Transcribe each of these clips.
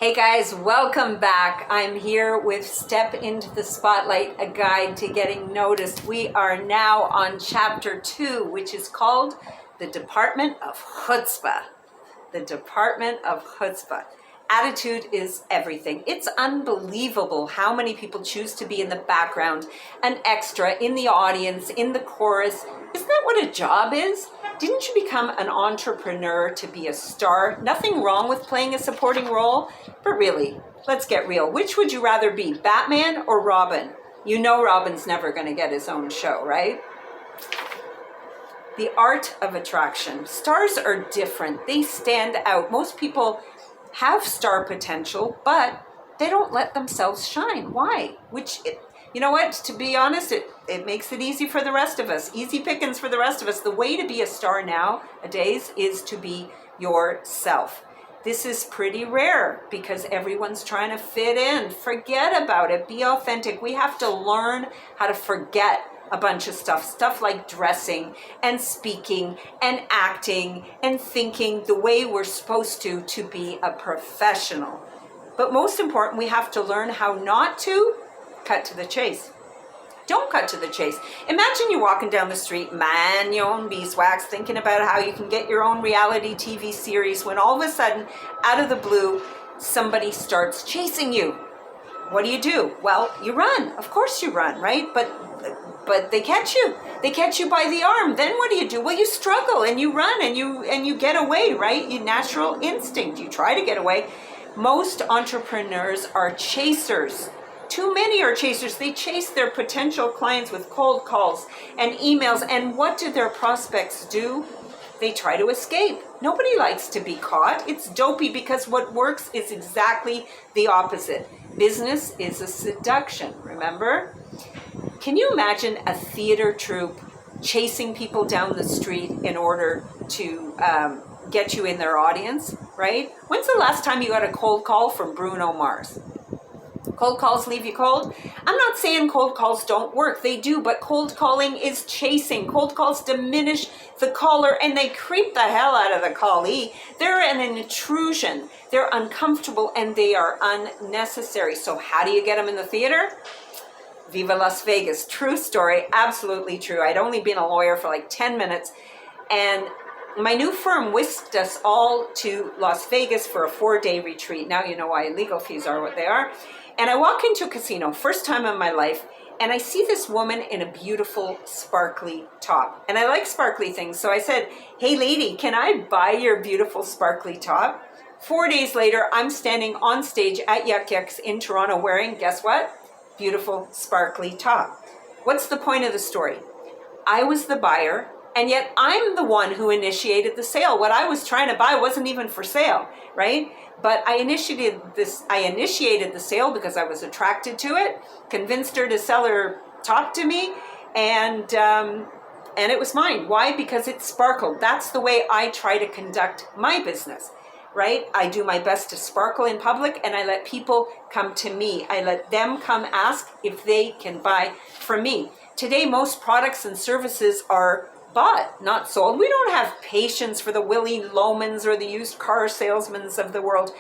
Hey guys, welcome back. I'm here with Step into the Spotlight, a guide to getting noticed. We are now on chapter 2, which is called The Department of Chutzpah. The Department of Chutzpah. Attitude is everything. It's unbelievable how many people choose to be in the background, an extra, in the audience, in the chorus. Isn't that what a job is? Didn't you become an entrepreneur to be a star? Nothing wrong with playing a supporting role, but really, let's get real. Which would you rather be, Batman or Robin? You know Robin's never going to get his own show, right? The art of attraction. Stars are different. They stand out. Most people have star potential, but they don't let themselves shine. Why? You know what? To be honest, it makes it easy for the rest of us. Easy pickings for the rest of us. The way to be a star nowadays is to be yourself. This is pretty rare because everyone's trying to fit in. Forget about it. Be authentic. We have to learn how to forget a bunch of stuff like dressing and speaking and acting and thinking the way we're supposed to be a professional. But most important, we have to learn how not to cut to the chase. Don't cut to the chase. Imagine you're walking down the street, man, your own beeswax, thinking about how you can get your own reality TV series when all of a sudden, out of the blue, somebody starts chasing you. What do? Well, you run. Of course you run, right? But they catch you. They catch you by the arm. Then what do? Well, you struggle and you run and you get away, right? Your natural instinct. You try to get away. Most entrepreneurs are chasers. Too many are chasers. They chase their potential clients with cold calls and emails. And what do their prospects do? They try to escape. Nobody likes to be caught. It's dopey because what works is exactly the opposite. Business is a seduction, remember? Can you imagine a theater troupe chasing people down the street in order to get you in their audience, right? When's the last time you got a cold call from Bruno Mars? Cold calls leave you cold? I'm not saying cold calls don't work. They do, but cold calling is chasing. Cold calls diminish the caller and they creep the hell out of the callee. They're an intrusion. They're uncomfortable and they are unnecessary. So how do you get them in the theater? Viva Las Vegas. True story. Absolutely true. I'd only been a lawyer for like 10 minutes and my new firm whisked us all to Las Vegas for a 4-day retreat. Now you know why legal fees are what they are. And I walk into a casino, first time in my life, and I see this woman in a beautiful, sparkly top. And I like sparkly things, so I said, hey lady, can I buy your beautiful, sparkly top? 4 days later, I'm standing on stage at Yuck Yucks in Toronto wearing, guess what? Beautiful, sparkly top. What's the point of the story? I was the buyer, and yet I'm the one who initiated the sale. What I was trying to buy wasn't even for sale, right? But I initiated the sale because I was attracted to it, convinced her to sell her top to me, and it was mine. Why? Because it sparkled. That's the way I try to conduct my business, right? I do my best to sparkle in public, and I let people come to me. I let them come ask if they can buy from me. Today, most products and services are bought, not sold. We don't have patience for the Willie Lomans or the used car salesmen of the world.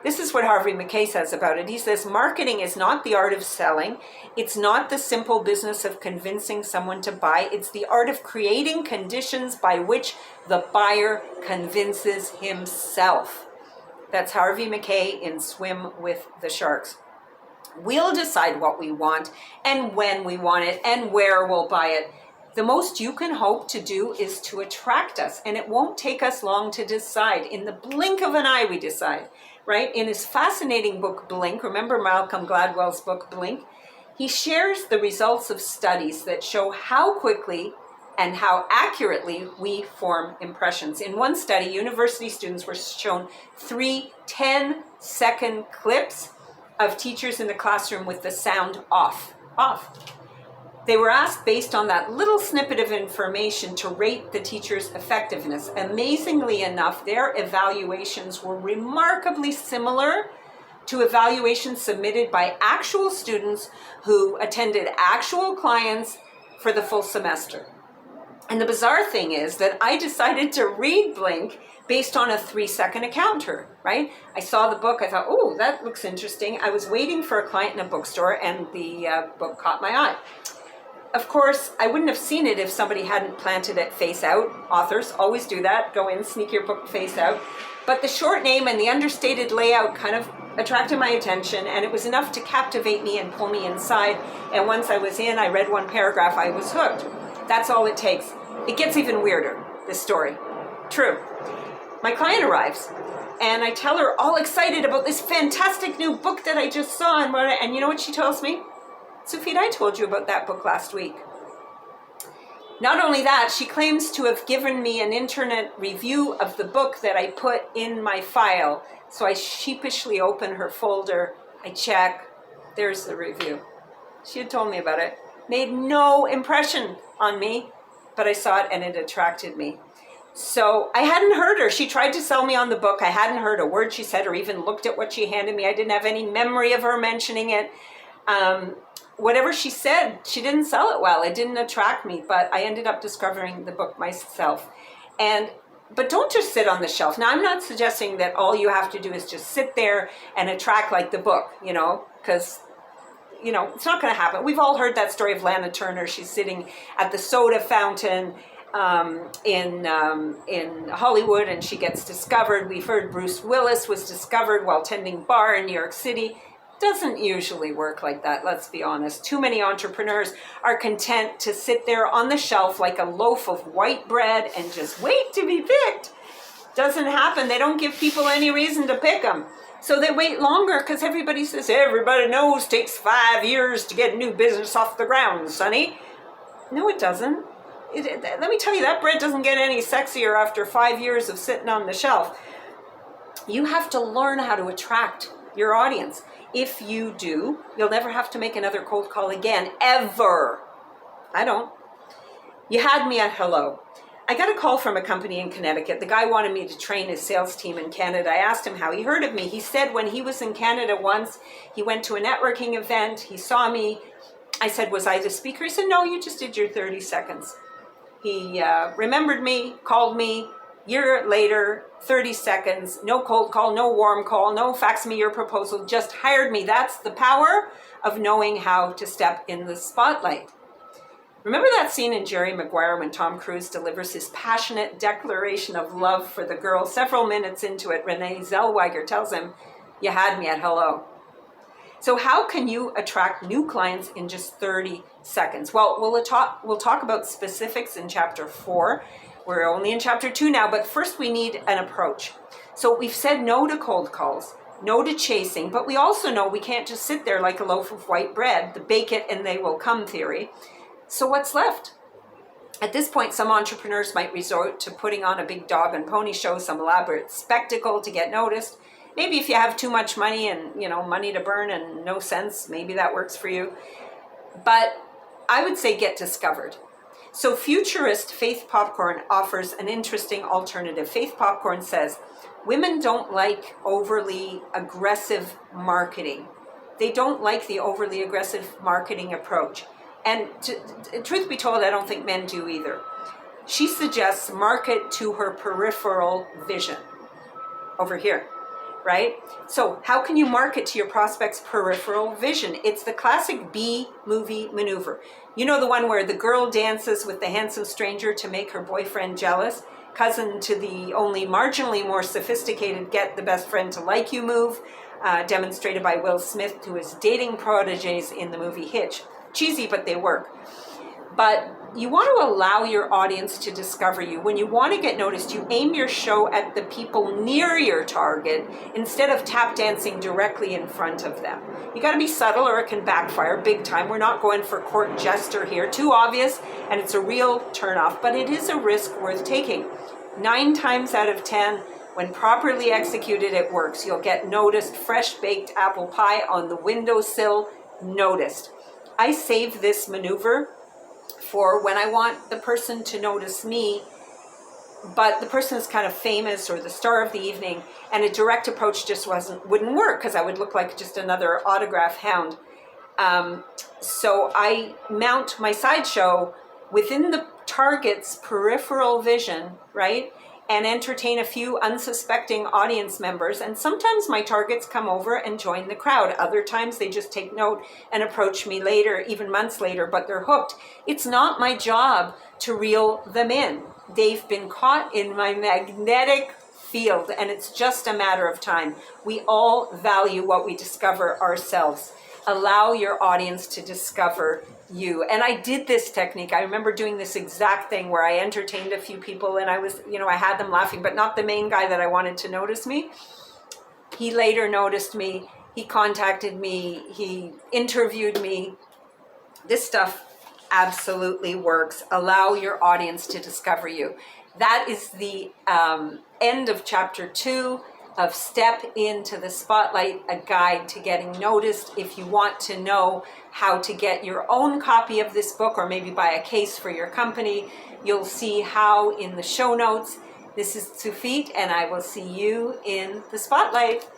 This is what Harvey Mackay says about it. He says, marketing is not the art of selling. It's not the simple business of convincing someone to buy. It's the art of creating conditions by which the buyer convinces himself. That's Harvey Mackay in Swim with the Sharks. We'll decide what we want and when we want it and where we'll buy it. The most you can hope to do is to attract us, and it won't take us long to decide. In the blink of an eye, we decide, right? In his fascinating book, Blink, remember Malcolm Gladwell's book, Blink? He shares the results of studies that show how quickly and how accurately we form impressions. In one study, university students were shown 3 10-second clips of teachers in the classroom with the sound off. They were asked based on that little snippet of information to rate the teacher's effectiveness. Amazingly enough, their evaluations were remarkably similar to evaluations submitted by actual students who attended actual clients for the full semester. And the bizarre thing is that I decided to read Blink based on a 3-second encounter, right? I saw the book, I thought, oh, that looks interesting. I was waiting for a client in a bookstore and the book caught my eye. Of course, I wouldn't have seen it if somebody hadn't planted it face out. Authors always do that, go in, sneak your book face out. But the short name and the understated layout kind of attracted my attention, and it was enough to captivate me and pull me inside. And once I was in, I read one paragraph, I was hooked. That's all it takes. It gets even weirder, this story. True. My client arrives, and I tell her all excited about this fantastic new book that I just saw, and you know what she tells me? Tsufit, I told you about that book last week. Not only that, she claims to have given me an internet review of the book that I put in my file. So I sheepishly open her folder, I check, there's the review. She had told me about it. Made no impression on me, but I saw it and it attracted me. So I hadn't heard her. She tried to sell me on the book. I hadn't heard a word she said or even looked at what she handed me. I didn't have any memory of her mentioning it. Whatever she said, she didn't sell it well. It didn't attract me, but I ended up discovering the book myself. But don't just sit on the shelf. Now, I'm not suggesting that all you have to do is just sit there and attract like the book, because, it's not going to happen. We've all heard that story of Lana Turner. She's sitting at the soda fountain in Hollywood, and she gets discovered. We've heard Bruce Willis was discovered while tending bar in New York City. Doesn't usually work like that, let's be honest. Too many entrepreneurs are content to sit there on the shelf like a loaf of white bread and just wait to be picked. Doesn't happen. They don't give people any reason to pick them. So they wait longer because everybody says, everybody knows takes 5 years to get new business off the ground, sonny. No, it doesn't. Let me tell you, that bread doesn't get any sexier after 5 years of sitting on the shelf. You have to learn how to attract your audience. If you do, you'll never have to make another cold call again, ever. I don't. You had me at hello. I got a call from a company in Connecticut. The guy wanted me to train his sales team in Canada. I asked him how he heard of me. He said when he was in Canada once, he went to a networking event. He saw me. I said, was I the speaker? He said, no, you just did your 30 seconds. He remembered me, called me. Year later, 30 seconds, no cold call, no warm call, no fax me your proposal, just hired me. That's the power of knowing how to step in the spotlight. Remember that scene in Jerry Maguire when Tom Cruise delivers his passionate declaration of love for the girl? Several minutes into it, Renee Zellweger tells him, you had me at hello. So how can you attract new clients in just 30 seconds? Well, we'll talk about specifics in chapter 4. We're only in chapter 2 now, but first we need an approach. So we've said no to cold calls, no to chasing, but we also know we can't just sit there like a loaf of white bread, the bake it and they will come theory. So what's left? At this point, some entrepreneurs might resort to putting on a big dog and pony show, some elaborate spectacle to get noticed. Maybe if you have too much money and, money to burn and no sense, maybe that works for you. But I would say get discovered. So futurist Faith Popcorn offers an interesting alternative. Faith Popcorn says, women don't like overly aggressive marketing. They don't like the overly aggressive marketing approach. And truth be told, I don't think men do either. She suggests market to her peripheral vision. Over here, right? So how can you market to your prospect's peripheral vision? It's the classic B movie maneuver. You know, the one where the girl dances with the handsome stranger to make her boyfriend jealous, cousin to the only marginally more sophisticated get the best friend to like you move, demonstrated by Will Smith to his dating proteges in the movie Hitch. Cheesy, but they work. But you want to allow your audience to discover you. When you want to get noticed, you aim your show at the people near your target instead of tap dancing directly in front of them. You got to be subtle or it can backfire big time. We're not going for court jester here. Too obvious, and it's a real turnoff, but it is a risk worth taking. 9 times out of 10, when properly executed, it works. You'll get noticed. Fresh baked apple pie on the windowsill, noticed. I save this maneuver for when I want the person to notice me, but the person is kind of famous or the star of the evening, and a direct approach just wouldn't work because I would look like just another autograph hound. So I mount my sideshow within the targets peripheral vision, right? And entertain a few unsuspecting audience members. And sometimes my targets come over and join the crowd. Other times they just take note and approach me later, even months later, but they're hooked. It's not my job to reel them in. They've been caught in my magnetic field, and it's just a matter of time. We all value what we discover ourselves. Allow your audience to discover you. And I did this technique. I remember doing this exact thing where I entertained a few people, and I was, I had them laughing, but not the main guy that I wanted to notice me. He later noticed me. He contacted me. He interviewed me. This stuff absolutely works. Allow your audience to discover you. That is the end of chapter 2 of Step Into the Spotlight, a guide to getting noticed. If you want to know how to get your own copy of this book, or maybe buy a case for your company, you'll see how in the show notes. This is Tsufit, and I will see you in the spotlight.